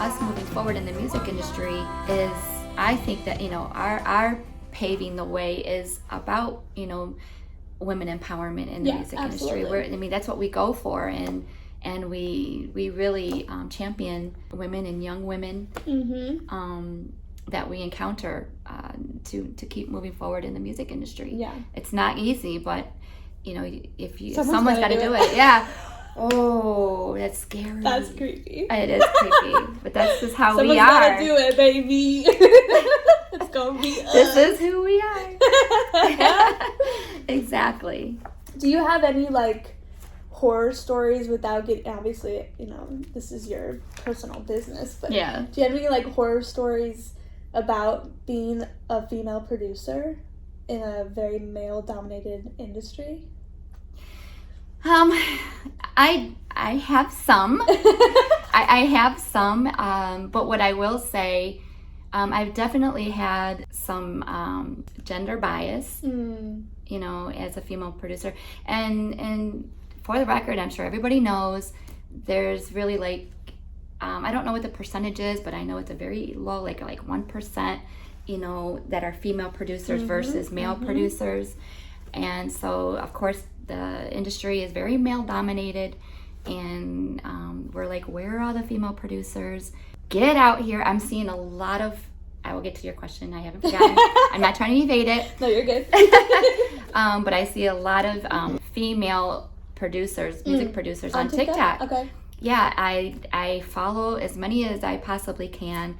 us moving forward in the music industry is, I think that, our paving the way is about, women empowerment in the music industry. That's what we go for, and we really champion women and young women that we encounter to keep moving forward in the music industry. Yeah, it's not easy, but if someone's got to do it. Yeah. Oh, that's scary. That's creepy. It is creepy, but that's just how we are. Someone's got to do it, baby. It's gonna be us. This is who we are. Exactly. Do you have any horror stories, without getting, obviously, this is your personal business, but yeah, do you have any horror stories about being a female producer in a very male-dominated industry? I have some. I have some, but what I will say, I've definitely had some gender bias, as a female producer. And for the record, I'm sure everybody knows, there's really I don't know what the percentage is, but I know it's a very low, like 1%, that are female producers versus male producers. And so, of course, the industry is very male dominated, and we're like, where are all the female producers? Get out here. I'm seeing a lot of, I will get to your question, I haven't forgotten. I'm not trying to evade it. No, you're good. But I see a lot of female producers, music producers on TikTok. Okay. Yeah, I follow as many as I possibly can,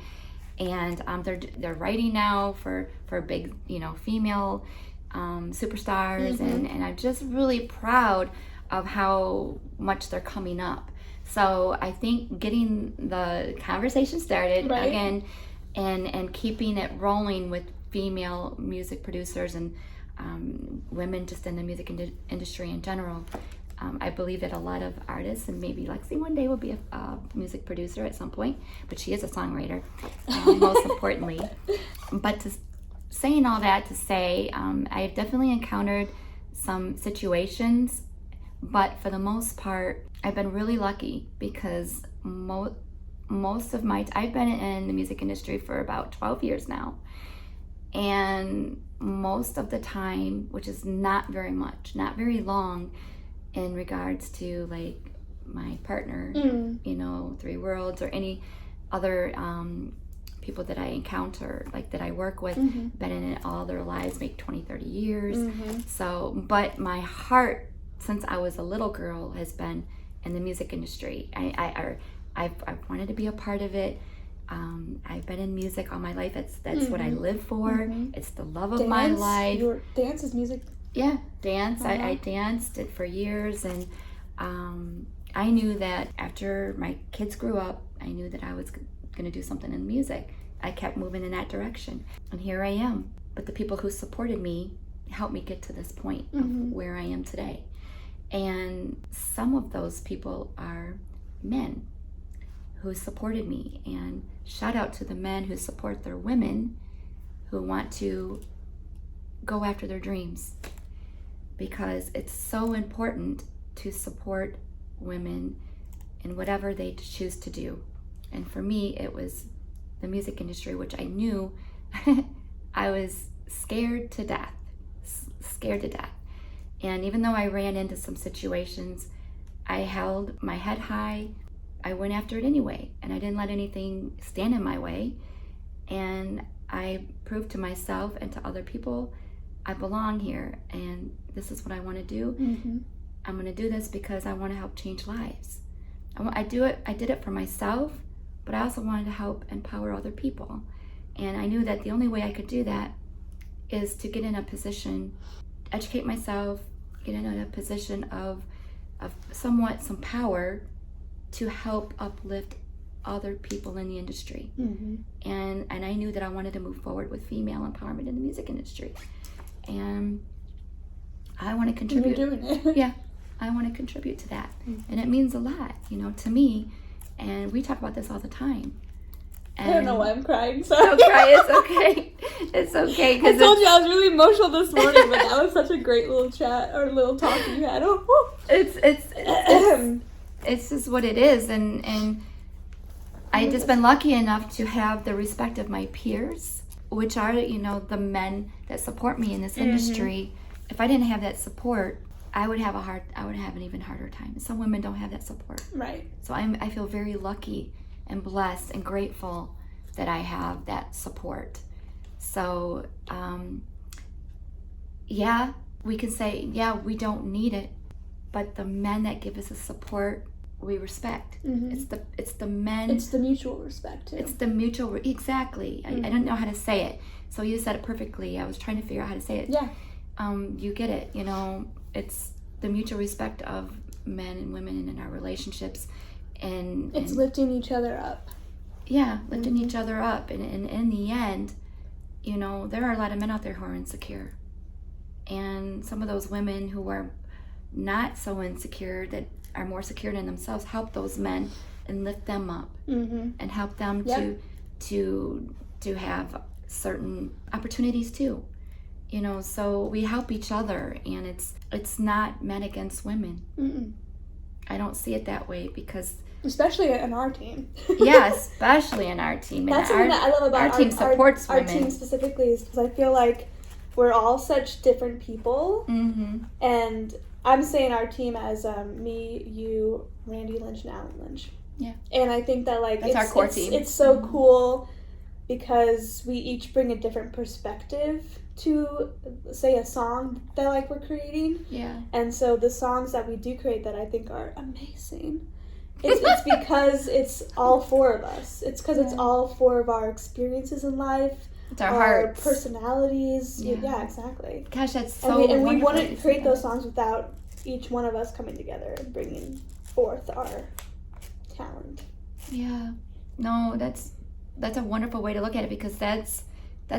and they're writing now for big, female superstars, and I'm just really proud of how much they're coming up. So I think getting the conversation started again, and keeping it rolling with female music producers and women just in the music industry in general. I believe that a lot of artists, and maybe Lexi one day will be a music producer at some point, but she is a songwriter, most importantly. But saying all that to say, I've definitely encountered some situations, but for the most part, I've been really lucky, because most of I've been in the music industry for about 12 years now, and most of the time, which is not very much, not very long, in regards to my partner, Three Worlds, or any other people that I encounter, that I work with, been in it all their lives, make 20, 30 years. So, but my heart, since I was a little girl, has been in the music industry. I've wanted to be a part of it. I've been in music all my life. That's what I live for. It's the love of my life. Dance is music. Yeah, dance. I danced it for years, and I knew that after my kids grew up, I knew that I was going to do something in music. I kept moving in that direction, and here I am. But the people who supported me helped me get to this point of where I am today. And some of those people are men who supported me, and shout out to the men who support their women who want to go after their dreams, because it's so important to support women in whatever they choose to do. And for me, it was the music industry, which I knew I was scared to death. And even though I ran into some situations, I held my head high. I went after it anyway, and I didn't let anything stand in my way. And I proved to myself and to other people, I belong here, and this is what I want to do. I'm going to do this because I want to help change lives. I did it for myself, but I also wanted to help empower other people. And I knew that the only way I could do that is to get in a position, educate myself, get in a position of somewhat some power to help uplift other people in the industry. And I knew that I wanted to move forward with female empowerment in the music industry. And I want to contribute. You're doing it. Yeah, I want to contribute to that. And it means a lot, to me. And we talk about this all the time. And I don't know why I'm crying. Sorry. Don't cry. It's okay. It's okay. I told you I was really emotional this morning, but that was such a great little chat or little talk you had. It's just what it is, and I just been lucky enough to have the respect of my peers, which are, the men that support me in this industry. If I didn't have that support, I would have an even harder time. Some women don't have that support. Right. So I feel very lucky and blessed and grateful that I have that support. So, we can say, we don't need it, but the men that give us the support, we respect. It's the men. It's the mutual respect too. It's the mutual, exactly. I don't know how to say it. So you said it perfectly. I was trying to figure out how to say it. Yeah. You get it, it's the mutual respect of men and women in our relationships. And it's lifting each other up. Yeah, lifting each other up. And in the end, there are a lot of men out there who are insecure. And some of those women who are not so insecure, that are more secure in themselves, help those men and lift them up and help them to have certain opportunities too. So we help each other, and it's not men against women. I don't see it that way, because especially in our team. Especially in our team. That's something that I love about our team supports our women. Our team specifically, is because I feel like we're all such different people, and I'm saying our team as me, you, Randy Lynch, and Alan Lynch. Yeah. And I think that that's our core team. It's so cool because we each bring a different perspective to, say, a song that we're creating. Yeah. And so the songs that we do create that I think are amazing, it's because it's all four of us. It's because it's all four of our experiences in life. It's our hearts, personalities. Yeah, exactly. Gosh, that's so. And we wouldn't create those songs without each one of us coming together and bringing forth our talent. Yeah, no, that's a wonderful way to look at it, because that's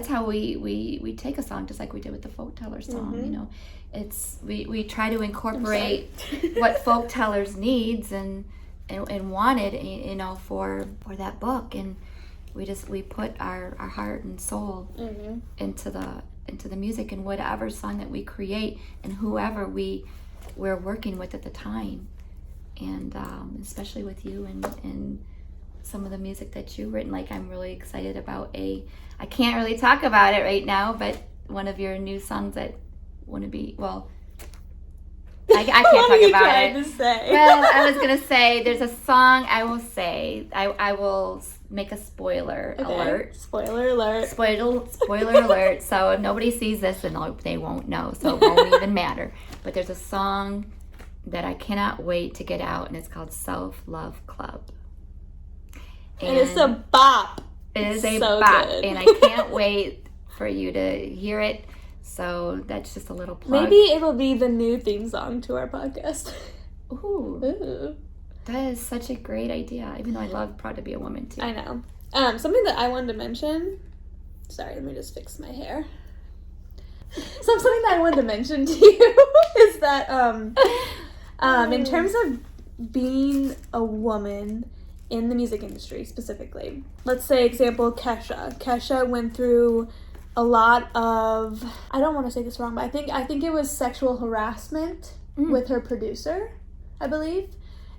how we take a song, just like we did with the FolkTellers song. It's we try to incorporate what FolkTellers needs and wanted, for that book, and we put our heart and soul into the music, and whatever song that we create, and whoever we're working with at the time, and especially with you and some of the music that you've written. I'm really excited about I can't really talk about it right now, but one of your new songs that wouldn't be, well, I can't talk about it. To say? Well, I was gonna say there's a song I will say. I will make a spoiler alert. Spoiler alert. Spoiler alert. So if nobody sees this, then they won't know. So it won't even matter. But there's a song that I cannot wait to get out, and it's called Self Love Club. And it's a bop. It is a bop, good. and I can't wait for you to hear it. So that's just a little plug. Maybe it'll be the new theme song to our podcast. Ooh. That is such a great idea, even though I love Proud to Be a Woman too. I know. Something that I wanted to mention. Sorry, let me just fix my hair. Something that I wanted to mention to you is that in terms of being a woman in the music industry specifically, let's say example Kesha went through a lot of, I don't want to say this wrong, but I think it was sexual harassment with her producer, I believe,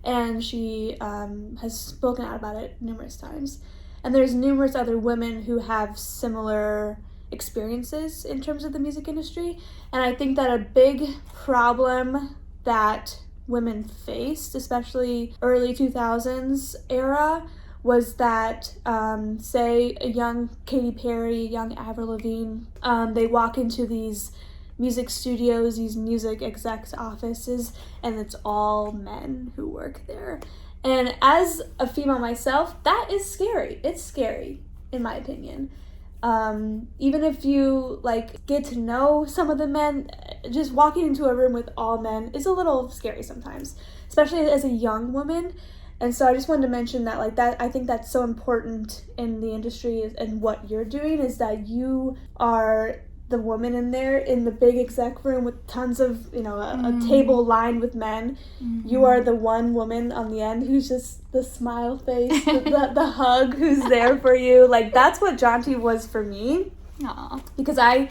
and she has spoken out about it numerous times. And there's numerous other women who have similar experiences in terms of the music industry, and I think that a big problem that women faced, especially early 2000s era, was that, say, a young Katy Perry, young Avril Lavigne, they walk into these music studios, these music execs' offices, and it's all men who work there. And as a female myself, that is scary. It's scary, in my opinion. Even if you, get to know some of the men, just walking into a room with all men is a little scary sometimes, especially as a young woman. And so I just wanted to mention that, that I think that's so important in the industry, and what you're doing is that you are the woman in there in the big exec room with tons of, a table lined with men. You are the one woman on the end who's just the smile face, the hug, who's there for you. That's what Jaunty was for me. Aww. Because I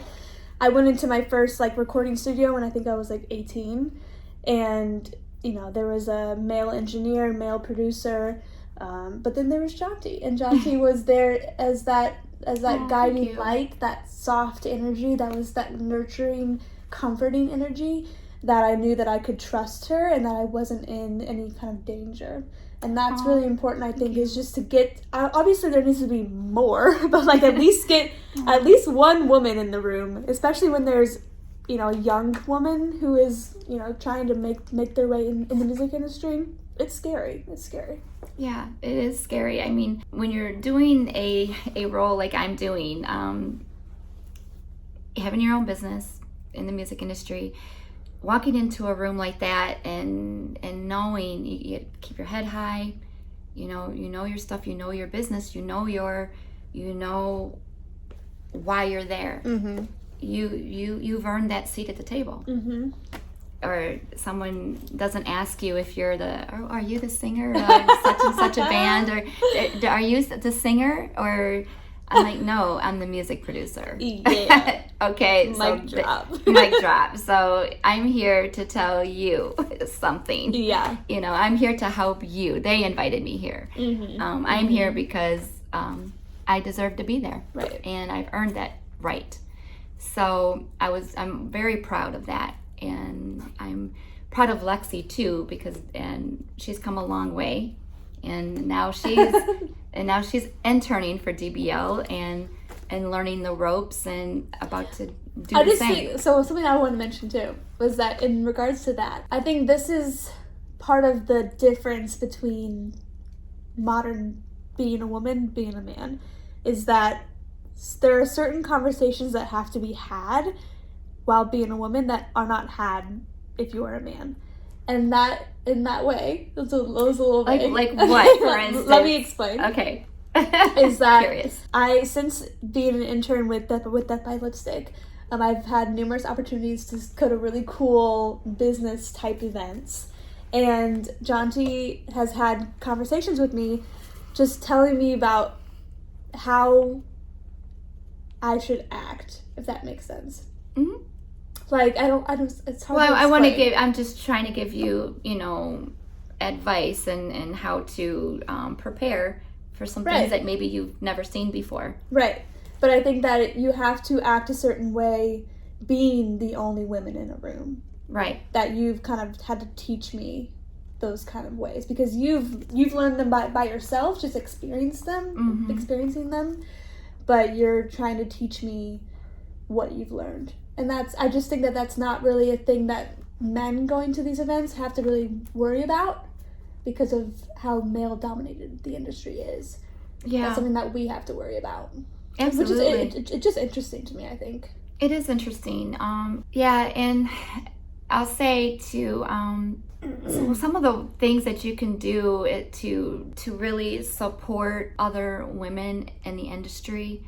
went into my first recording studio when I think I was 18, and there was a male engineer, male producer, But then there was Jaunty, and Jaunty was there as that guiding light, that soft energy, that was that nurturing, comforting energy that I knew that I could trust her and that I wasn't in any kind of danger. And that's really important, I think, is just to get, obviously there needs to be more, but like at least get at least one woman in the room, especially when there's, you know, a young woman who is, you know, trying to make their way in the music industry. It's scary. Yeah, it is scary. I mean, when you're doing a role like I'm doing, having your own business in the music industry, walking into a room like that and knowing you keep your head high, you know your stuff, you know your business, you know why you're there. Mm-hmm. You've earned that seat at the table. Mm-hmm. Or someone doesn't ask you if you're are you the singer of such and such a band, or are you the singer, or I'm like, no, I'm the music producer. Yeah. Okay. Mic drop. Mic drop. So I'm here to tell you something. Yeah. You know, I'm here to help you. They invited me here. Mm-hmm. I'm here because I deserve to be there. Right. And I've earned that right. So I'm very proud of that. And I'm proud of Lexi too, because she's come a long way, and now she's interning for DBL and learning the ropes and about to do the same. So something I want to mention too was that in regards to that, I think this is part of the difference between modern being a woman, being a man, is that there are certain conversations that have to be had while being a woman that are not had if you are a man. And that, in that way, it was a little vague. Like what, for instance? Let me explain. Okay. Is that Curious. Since being an intern with Death by Lipstick, I've had numerous opportunities to go to really cool business type events. And Jaunty has had conversations with me just telling me about how I should act, if that makes sense. Mm-hmm. Like, I don't, it's hard to explain. I'm just trying to give you, advice and how to prepare for some things that maybe you've never seen before. Right. But I think that you have to act a certain way being the only women in a room. Right. That you've kind of had to teach me those kind of ways, because you've learned them by yourself, just experiencing them, but you're trying to teach me what you've learned. And I just think that that's not really a thing that men going to these events have to really worry about, because of how male dominated the industry is. Yeah. That's something that we have to worry about. Absolutely. Which is it's just interesting to me, I think. It is interesting. And I'll say too, some of the things that you can do to really support other women in the industry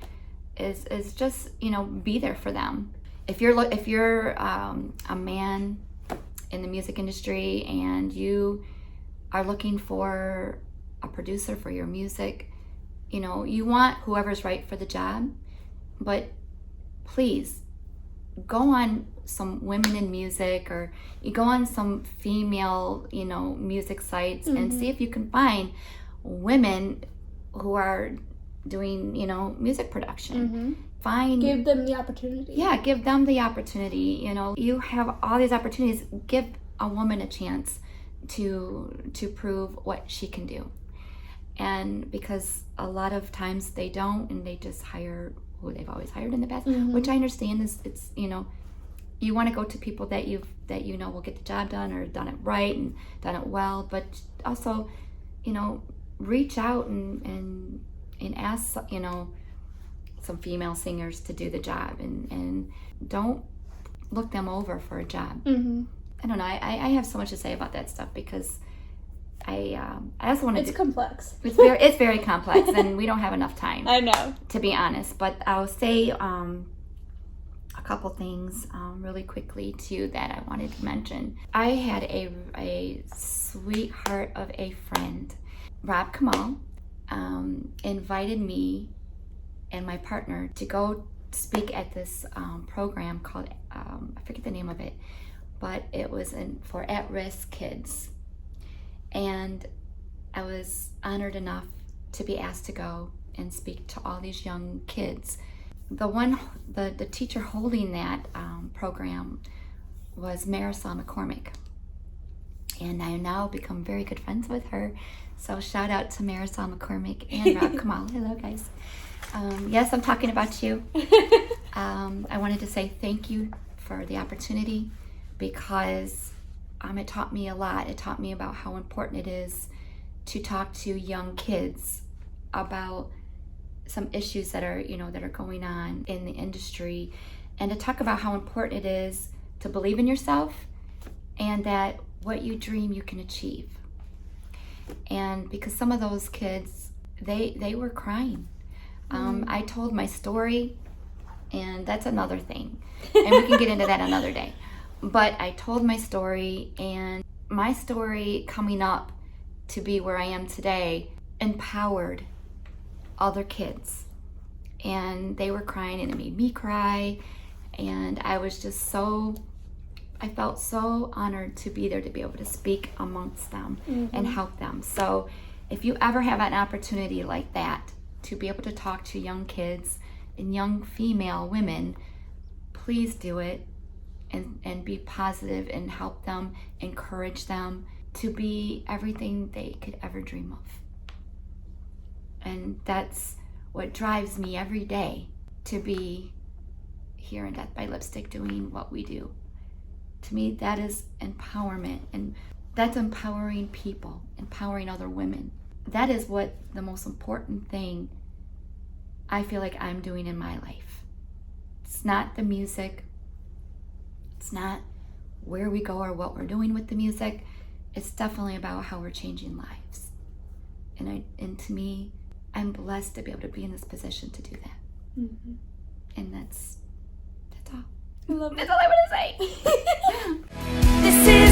is just, be there for them. If you're a man in the music industry and you are looking for a producer for your music, you want whoever's right for the job, but please go on some women in music, or you go on some female, music sites, and see if you can find women who are doing, music production. Give them the opportunity. Yeah, give them the opportunity. You have all these opportunities. Give a woman a chance to prove what she can do. And because a lot of times they don't, and they just hire who they've always hired in the past, which I understand it's you want to go to people that will get the job done, or done it right and done it well, but also, reach out and ask, some female singers to do the job, and don't look them over for a job. I don't know. I have so much to say about that stuff, because I also want to. It's complex. It's very complex, and we don't have enough time. I know, to be honest. But I'll say a couple things really quickly too that I wanted to mention. I had a sweetheart of a friend, Rob Kamal, invited me and my partner to go speak at this program called I forget the name of it, but it was for at-risk kids. And I was honored enough to be asked to go and speak to all these young kids. The teacher holding that program was Marisol McCormick, and I now become very good friends with her. So shout out to Marisol McCormick and Rob Kamal. Hello, guys. Yes, I'm talking about you. I wanted to say thank you for the opportunity, because it taught me a lot. It taught me about how important it is to talk to young kids about some issues that are going on in the industry, and to talk about how important it is to believe in yourself, and that what you dream you can achieve. And because some of those kids, they were crying. I told my story, and that's another thing, and we can get into that another day. But I told my story, and my story coming up to be where I am today empowered other kids, and they were crying, and it made me cry, and I was just I felt so honored to be there, to be able to speak amongst them and help them. So if you ever have an opportunity like that, to be able to talk to young kids and young female women, please do it, and be positive and help them, encourage them to be everything they could ever dream of. And that's what drives me every day, to be here in Death by Lipstick doing what we do. To me, that is empowerment, and that's empowering people, empowering other women. That is what the most important thing I feel like I'm doing in my life. It's not the music. It's not where we go or what we're doing with the music. It's definitely about how we're changing lives. And to me, I'm blessed to be able to be in this position to do that. And that's all. I love it. That's all I want to say. This is